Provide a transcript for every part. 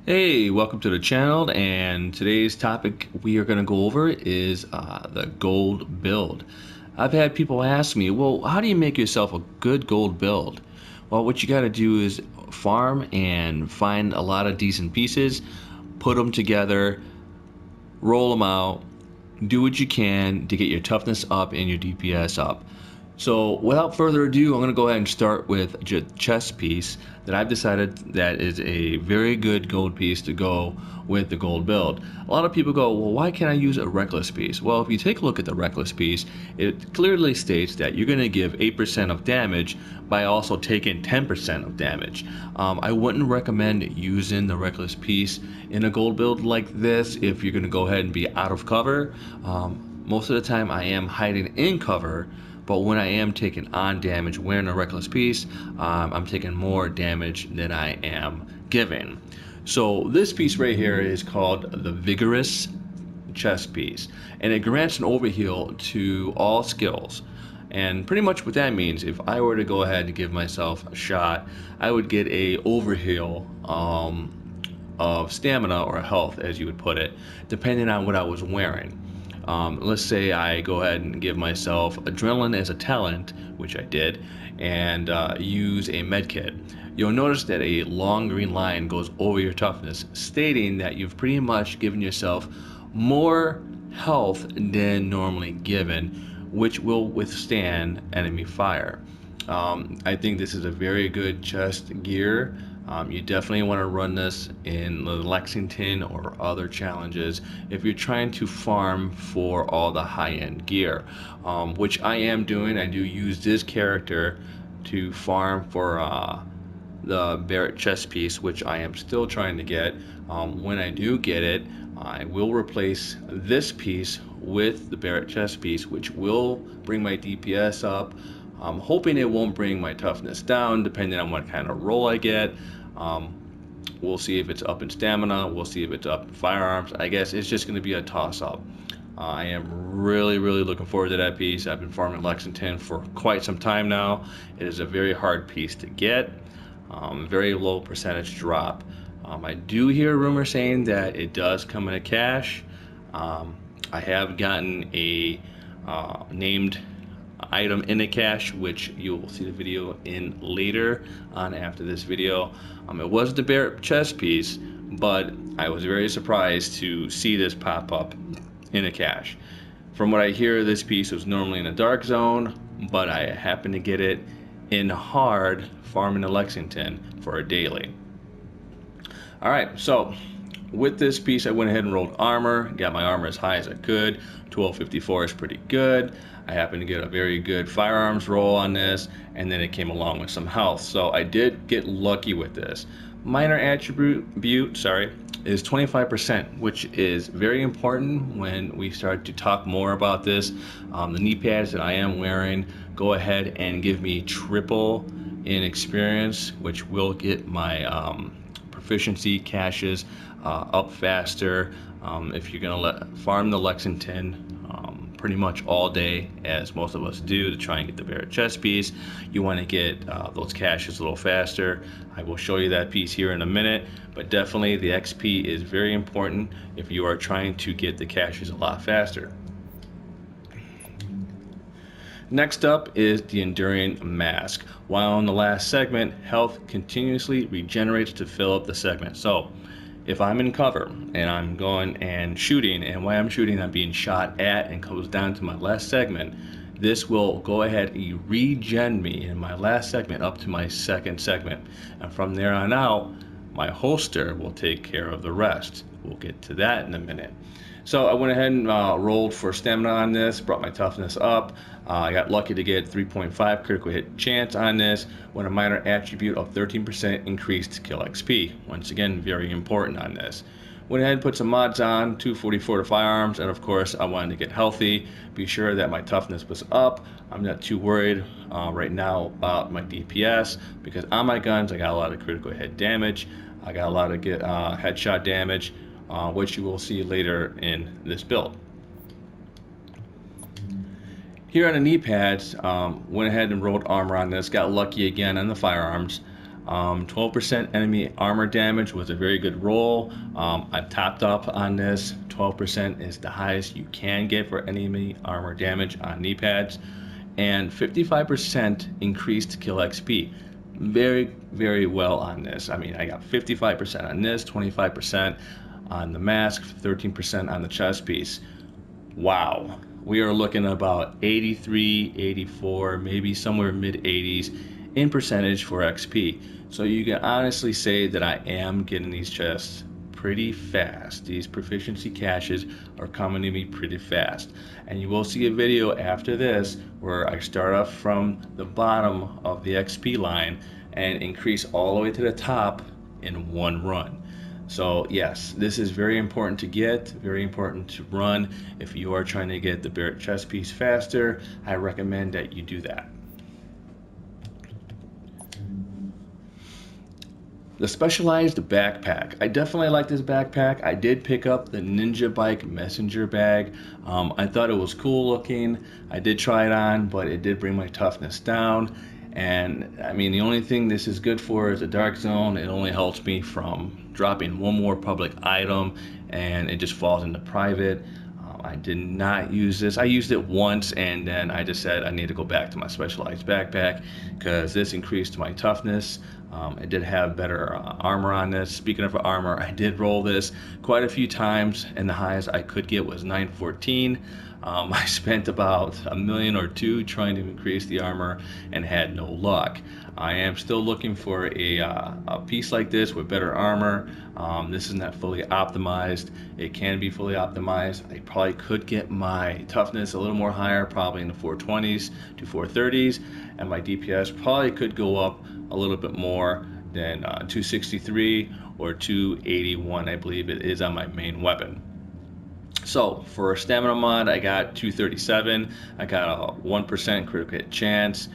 Hey, welcome to the channel, and today's topic we are going to go over is the gold build. I've had people ask me, well, how do you make yourself a good gold build? Well, what you got to do is farm and find a lot of decent pieces, put them together, roll them out, do what you can to get your toughness up and your DPS up. So without further ado, I'm going to go ahead and start with a chest piece that I've decided that is a very good gold piece to go with the gold build. A lot of people go, well, why can't I use a reckless piece? Well, if you take a look at the reckless piece, it clearly states that you're going to give 8% of damage by also taking 10% of damage. I wouldn't recommend using the reckless piece in a gold build like this if you're going to go ahead and be out of cover. Most of the time I am hiding in cover, but when I am taking on damage wearing a reckless piece, I'm taking more damage than I am giving. So this piece right here is called the Vigorous chest piece, and it grants an overheal to all skills. And pretty much what that means, if I were to go ahead and give myself a shot, I would get a overheal of stamina or health, as you would put it, depending on what I was wearing. Let's say I go ahead and give myself adrenaline as a talent, which I did, and use a medkit. You'll notice that a long green line goes over your toughness, stating that you've pretty much given yourself more health than normally given, which will withstand enemy fire. I think this is a very good chest gear. You definitely want to run this in the Lexington or other challenges if you're trying to farm for all the high-end gear, which I am doing. I do use this character to farm for the Barrett chest piece, which I am still trying to get. When I do get it, I will replace this piece with the Barrett chest piece, which will bring my DPS up. I'm hoping it won't bring my toughness down, depending on what kind of roll I get. We'll see if it's up in stamina. We'll see if it's up in firearms. I guess it's just going to be a toss-up. I am really looking forward to that piece. I've been farming Lexington for quite some time now. It is a very hard piece to get. Very low percentage drop. I do hear rumors saying that it does come in a cache. I have gotten a named item in a cache, which you will see the video in later on after this video. It was the Barrett chest piece, but I was very surprised to see this pop up in a cache. From what I hear, this piece was normally in a dark zone, but I happened to get it in hard farming in Lexington for a daily. Alright, so with this piece I went ahead and rolled armor, got my armor as high as I could. 1254 is pretty good. I happened to get a very good firearms roll on this, and then it came along with some health, so I did get lucky with this. Minor attribute is 25%, which is very important when we start to talk more about this. The knee pads that I am wearing go ahead and give me triple in experience, which will get my proficiency caches up faster. If you're gonna farm the Lexington pretty much all day, as most of us do, to try and get the Barrett chest piece, you want to get those caches a little faster. I will show you that piece here in a minute, but definitely the XP is very important if you are trying to get the caches a lot faster. Next up is the Enduring Mask. While in the last segment, health continuously regenerates to fill up the segment. So if I'm in cover and I'm going and shooting, and while I'm shooting I'm being shot at and goes down to my last segment, this will go ahead and regen me in my last segment up to my second segment, and from there on out my holster will take care of the rest. We'll get to that in a minute. So I went ahead and rolled for stamina on this, brought my toughness up. I got lucky to get 3.5 critical hit chance on this, when a minor attribute of 13% increased kill XP. Once again, very important on this. Went ahead and put some mods on, 244 to firearms, and of course I wanted to get healthy, be sure that my toughness was up. I'm not too worried right now about my DPS, because on my guns I got a lot of critical hit damage. I got a lot of headshot damage, which you will see later in this build. Here on the knee pads, went ahead and rolled armor on this, got lucky again on the firearms. 12% enemy armor damage was a very good roll. I've topped up on this. 12% is the highest you can get for enemy armor damage on knee pads, and 55% increased kill XP. Very, very well on this. I mean, I got 55% on this, 25% on the mask, 13% on the chest piece. Wow. We are looking at about 83, 84, maybe somewhere mid 80s in percentage for XP. So you can honestly say that I am getting these chests pretty fast. These proficiency caches are coming to me pretty fast. And you will see a video after this where I start off from the bottom of the XP line and increase all the way to the top in one run. So yes, this is very important to get, very important to run. If you are trying to get the Barrett chest piece faster, I recommend that you do that. The specialized backpack. I definitely like this backpack. I did pick up the Ninja Bike messenger bag. I thought it was cool looking. I did try it on, but it did bring my toughness down. And I mean, the only thing this is good for is a dark zone. It only helps me from dropping one more public item and it just falls into private. I did not use this. I used it once and then I just said I need to go back to my specialized backpack because this increased my toughness. It did have better armor on this. Speaking of armor, I did roll this quite a few times and the highest I could get was 914. I spent about $1 million or $2 million trying to increase the armor and had no luck. I am still looking for a piece like this with better armor. This is not fully optimized. It can be fully optimized. I probably could get my toughness a little more higher, probably in the 420s to 430s, and my DPS probably could go up a little bit more than 263 or 281, I believe it is on my main weapon. So for a stamina mod, I got 237. I got a 1% critical hit chance.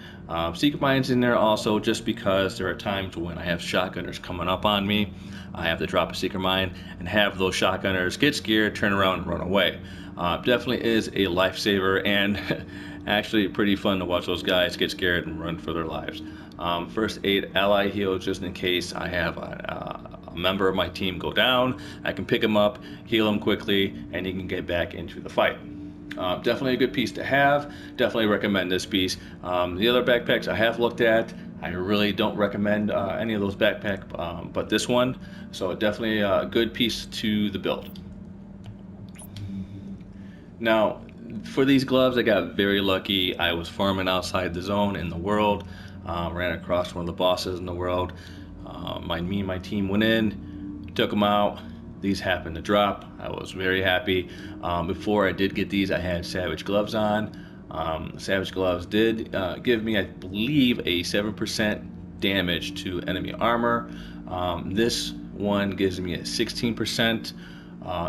Secret Mine's in there also just because there are times when I have shotgunners coming up on me. I have to drop a Secret Mine and have those shotgunners get scared, turn around and run away. Definitely is a lifesaver and actually pretty fun to watch those guys get scared and run for their lives. First aid ally heal just in case I have a member of my team go down. I can pick him up, heal him quickly, and he can get back into the fight. Definitely a good piece to have. Definitely recommend this piece. The other backpacks I have looked at, I really don't recommend any of those backpacks, but this one. So definitely a good piece to the build. Now, for these gloves, I got very lucky. I was farming outside the zone in the world, ran across one of the bosses in the world. Me and my team went in, took them out. These happened to drop. I was very happy. Before I did get these, I had Savage gloves on. Savage gloves did give me, I believe, a 7% damage to enemy armor. This one gives me a 16%.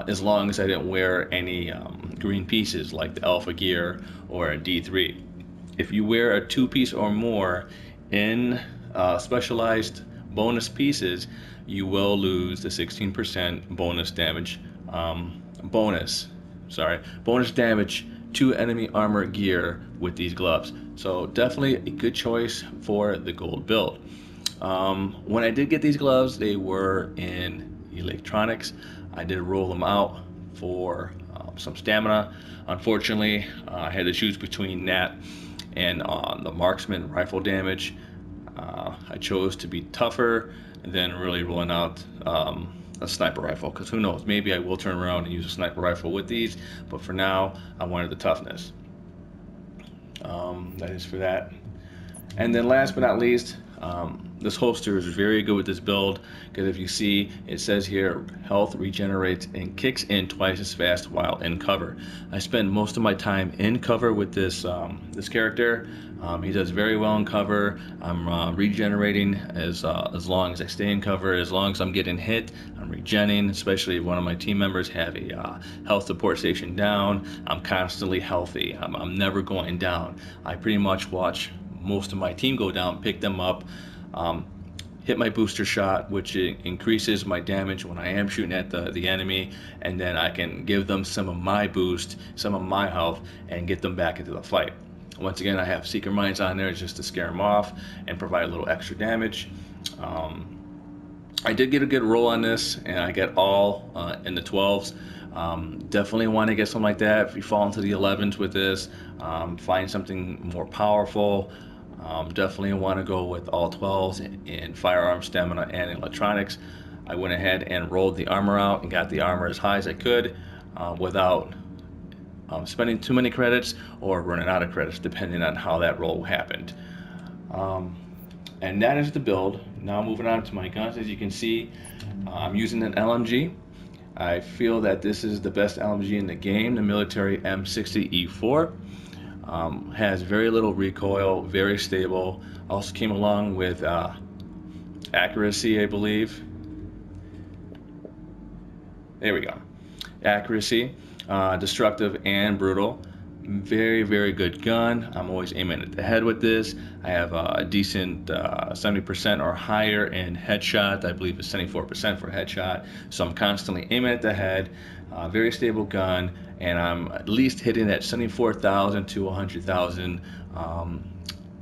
As long as I didn't wear any green pieces like the Alpha Gear or a D3. If you wear a 2-piece or more in specialized bonus pieces, you will lose the 16% bonus damage. Bonus damage to enemy armor gear with these gloves. So definitely a good choice for the gold build. When I did get these gloves, they were in electronics. I did roll them out for some stamina. Unfortunately, I had to choose between that and the marksman rifle damage. I chose to be tougher than really rolling out a sniper rifle, because who knows, maybe I will turn around and use a sniper rifle with these, but for now I wanted the toughness. That is for that. And then last but not least, this holster is very good with this build, because if you see, it says here health regenerates and kicks in twice as fast while in cover. I spend most of my time in cover with this this character. He does very well in cover. I'm regenerating as long as I stay in cover. As long as I'm getting hit, I'm regenning, especially if one of my team members have a health support station down. I'm constantly healthy. I'm never going down. I pretty much watch most of my team go down, pick them up, hit my booster shot, which increases my damage when I am shooting at the enemy, and then I can give them some of my boost, some of my health, and get them back into the fight. Once again, I have Seeker Mines on there just to scare them off and provide a little extra damage. Um, I did get a good roll on this, and I get all in the 12s. Definitely want to get something like that. If you fall into the 11s with this, find something more powerful. Definitely want to go with all 12s in firearm, stamina, and electronics. I went ahead and rolled the armor out and got the armor as high as I could without spending too many credits or running out of credits, depending on how that roll happened. Um, and that is the build. Now moving on to my guns. As you can see, I'm using an LMG. I feel that this is the best LMG in the game, the military M60E4. Has very little recoil, very stable. Also came along with accuracy, I believe. There we go. Accuracy, destructive and brutal. Very, very good gun. I'm always aiming at the head with this. I have a decent 70% or higher in headshot. I believe it's 74% for headshot. So I'm constantly aiming at the head. Very stable gun, and I'm at least hitting at 74,000 to 100,000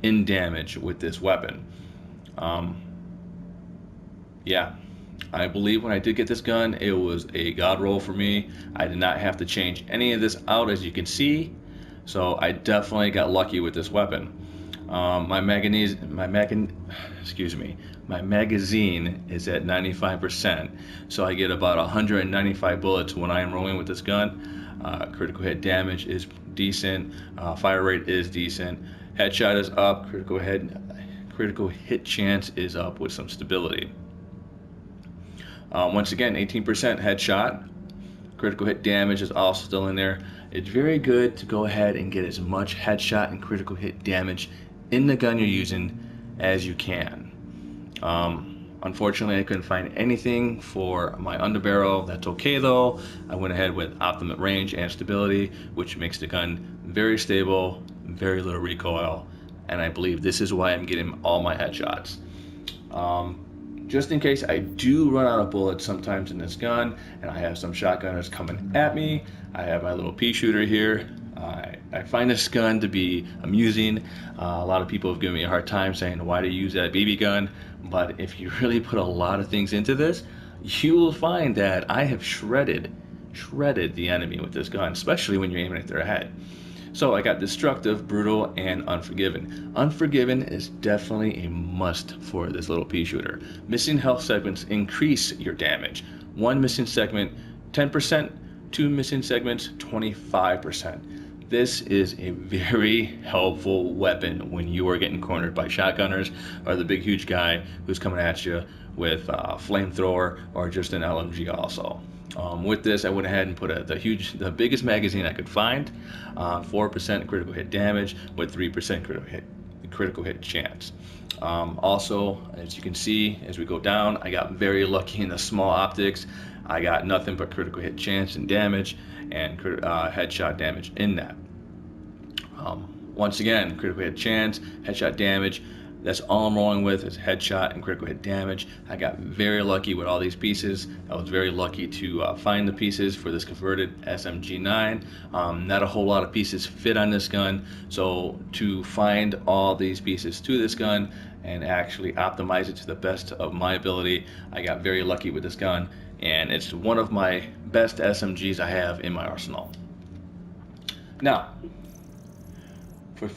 in damage with this weapon. Um, yeah, I believe when I did get this gun, it was a god roll for me. I did not have to change any of this out, as you can see. So I definitely got lucky with this weapon. My magazine is at 95%, so I get about 195 bullets when I am rolling with this gun. Critical hit damage is decent. Fire rate is decent. Headshot is up. Critical hit chance is up with some stability. Once again, 18% headshot. Critical hit damage is also still in there. It's very good to go ahead and get as much headshot and critical hit damage in the gun you're using as you can. Unfortunately, I couldn't find anything for my underbarrel. That's okay though. I went ahead with optimum range and stability, which makes the gun very stable, very little recoil, and I believe this is why I'm getting all my headshots. Just in case I do run out of bullets sometimes in this gun, and I have some shotgunners coming at me, I have my little pea shooter here. I find this gun to be amusing. A lot of people have given me a hard time saying, why do you use that BB gun? But if you really put a lot of things into this, you will find that I have shredded the enemy with this gun, especially when you're aiming at their head. So I got destructive, brutal, and unforgiven. Unforgiven is definitely a must for this little pea shooter. Missing health segments increase your damage. One missing segment, 10%. Two missing segments, 25%. This is a very helpful weapon when you are getting cornered by shotgunners or the big huge guy who's coming at you with a flamethrower or just an LMG also. With this, I went ahead and put the biggest magazine I could find, 4% critical hit damage with 3% critical hit chance. Also, as you can see, as we go down, I got very lucky in the small optics. I got nothing but critical hit chance and damage and headshot damage in that. Once again, critical hit chance, headshot damage. That's all I'm rolling with is headshot and critical hit damage. I got very lucky with all these pieces. I was very lucky to find the pieces for this converted SMG9. Not a whole lot of pieces fit on this gun, so to find all these pieces to this gun and actually optimize it to the best of my ability, I got very lucky with this gun, and it's one of my best SMGs I have in my arsenal. Now, for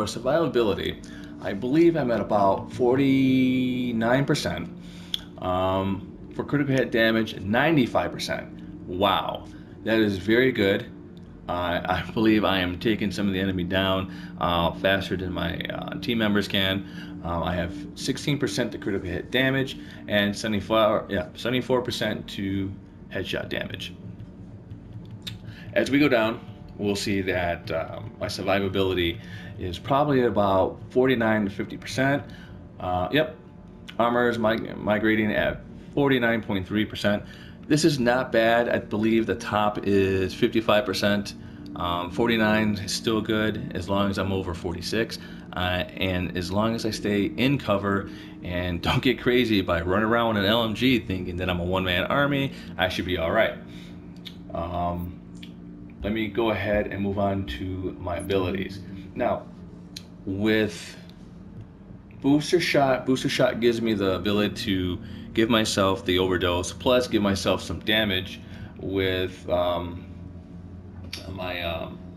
survivability, I believe I'm at about 49%. For critical hit damage, 95%. Wow, that is very good. I believe I am taking some of the enemy down faster than my team members can. I have 16% to critical hit damage and 74% to headshot damage. As we go down, we'll see that my survivability is probably about 49 to 50%. Yep, armor is migrating at 49.3%. This is not bad. I believe the top is 55%. 49 is still good as long as I'm over 46. And as long as I stay in cover and don't get crazy by running around with an LMG thinking that I'm a one-man army, I should be all right. Let me go ahead and move on to my abilities. Now, with Booster shot gives me the ability to give myself the overdose, plus give myself some damage with my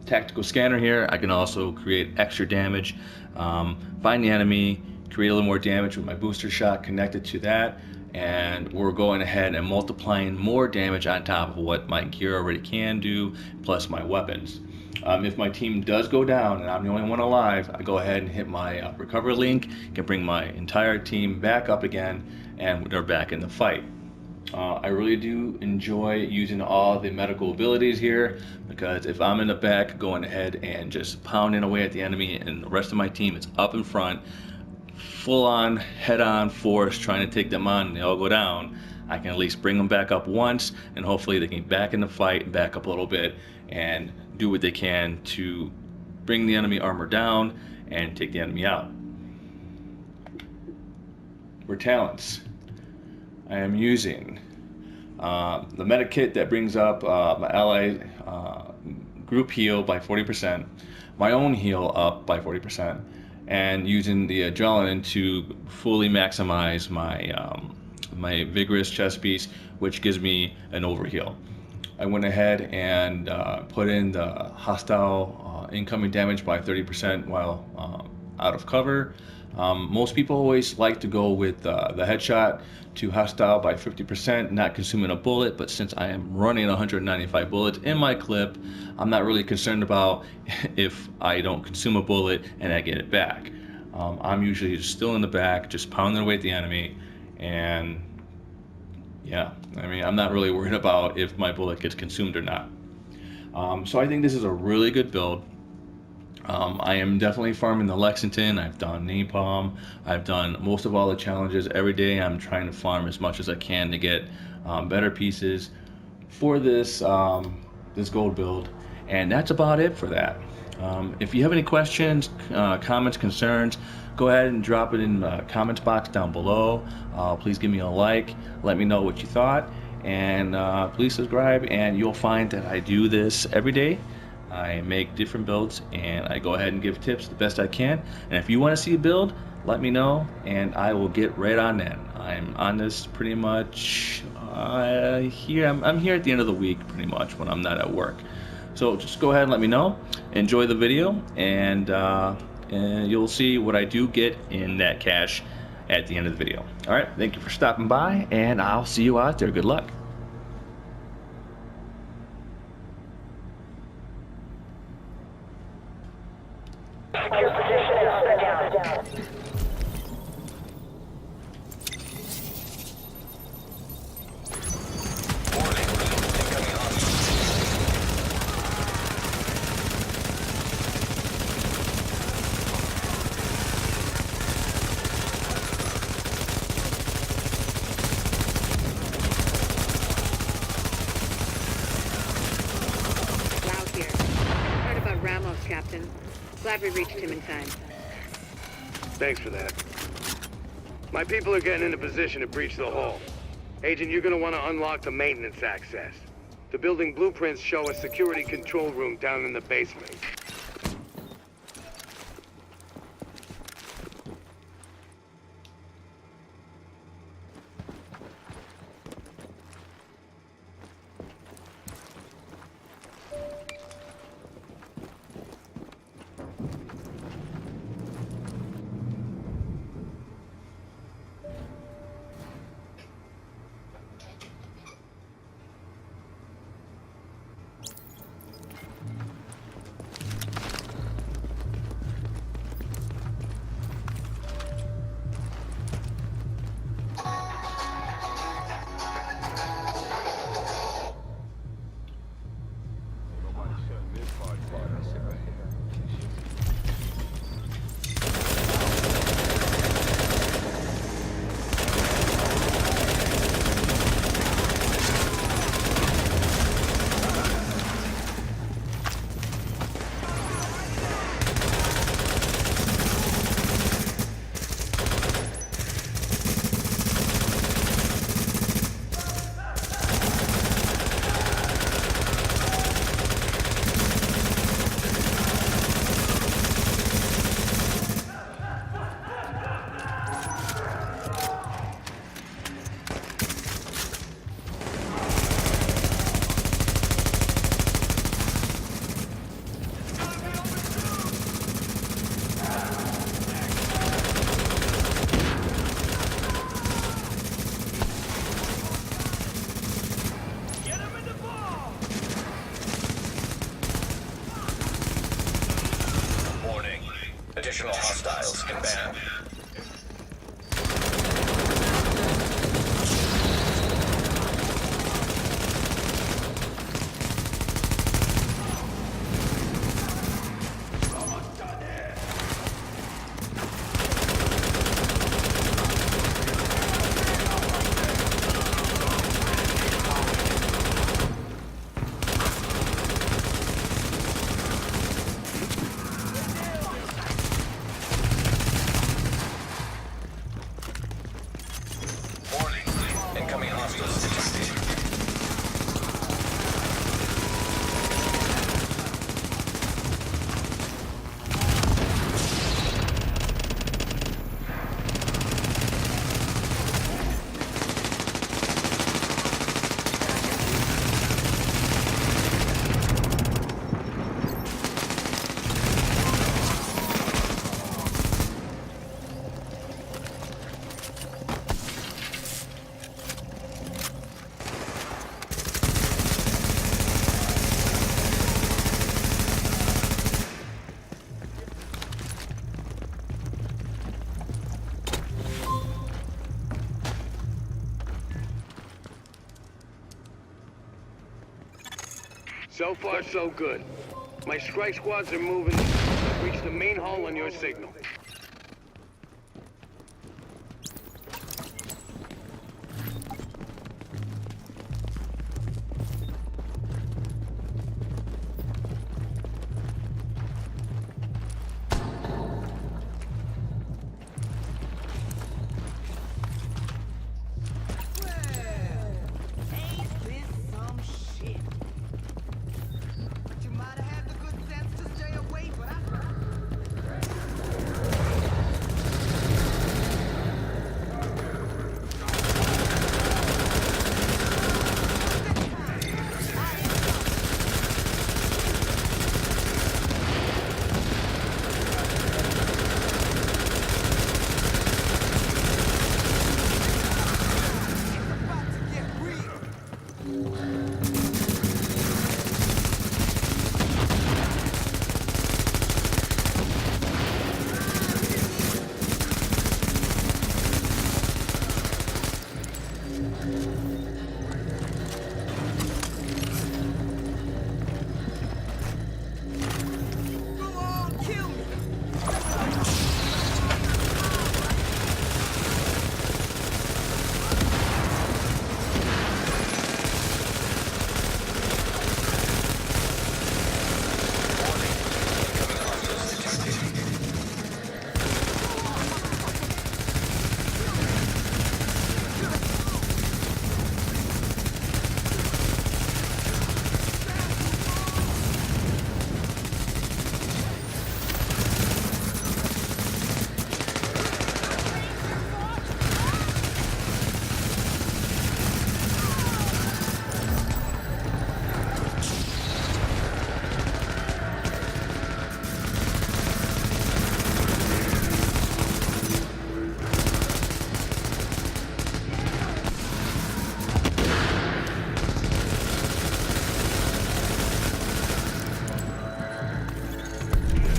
tactical scanner here. I can also create extra damage, find the enemy, create a little more damage with my booster shot connected to that, and we're going ahead and multiplying more damage on top of what my gear already can do, plus my weapons. If my team does go down and I'm the only one alive, I go ahead and hit my recover link, can bring my entire team back up again, and they're back in the fight. I really do enjoy using all the medical abilities here, because if I'm in the back going ahead and just pounding away at the enemy and the rest of my team is up in front, full on head on force trying to take them on and they all go down, I can at least bring them back up once, and hopefully they can get back in the fight and back up a little bit and do what they can to bring the enemy armor down and take the enemy out. For talents, I am using the medic kit that brings up my ally group heal by 40%, my own heal up by 40%, and using the adrenaline to fully maximize my vigorous chest piece, which gives me an overheal. I went ahead and put in the hostile incoming damage by 30% while out of cover. Most people always like to go with the headshot to hostile by 50%, not consuming a bullet, but since I am running 195 bullets in my clip, I'm not really concerned about if I don't consume a bullet and I get it back. I'm usually just still in the back, just pounding away at the enemy, and yeah, I mean, I'm not really worried about if my bullet gets consumed or not. So I think this is a really good build. I am definitely farming the Lexington. I've done napalm. I've done most of all the challenges. Every day I'm trying to farm as much as I can to get better pieces for this this gold build, and that's about it for that. If you have any questions, comments, concerns, go ahead and drop it in the comments box down below. Please give me a like, let me know what you thought, and please subscribe, and you'll find that I do this every day. I make different builds and I go ahead and give tips the best I can. And if you want to see a build, let me know and I will get right on that. I'm on this pretty much here. I'm here at the end of the week pretty much when I'm not at work. So just go ahead and let me know. Enjoy the video, and you'll see what I do get in that cache at the end of the video. All right, thank you for stopping by, and I'll see you out there. Good luck. Your position is down. Lau here. Heard about Ramos, Captain. Glad we reached him in time. Thanks for that. My people are getting into position to breach the hull. Agent, you're gonna want to unlock the maintenance access. The building blueprints show a security control room down in the basement. Additional hostiles inbound. Incoming hostiles detected. So far, so good. My strike squads are moving. I've reached the main hall on your signal.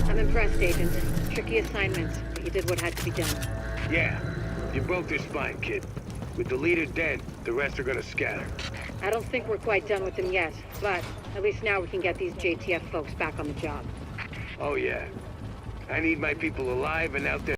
I'm impressed, Agent. Tricky assignments, but you did what had to be done. Yeah, you broke their spine, kid. With the leader dead, the rest are gonna scatter. I don't think we're quite done with them yet, but at least now we can get these JTF folks back on the job. Oh yeah. I need my people alive and out there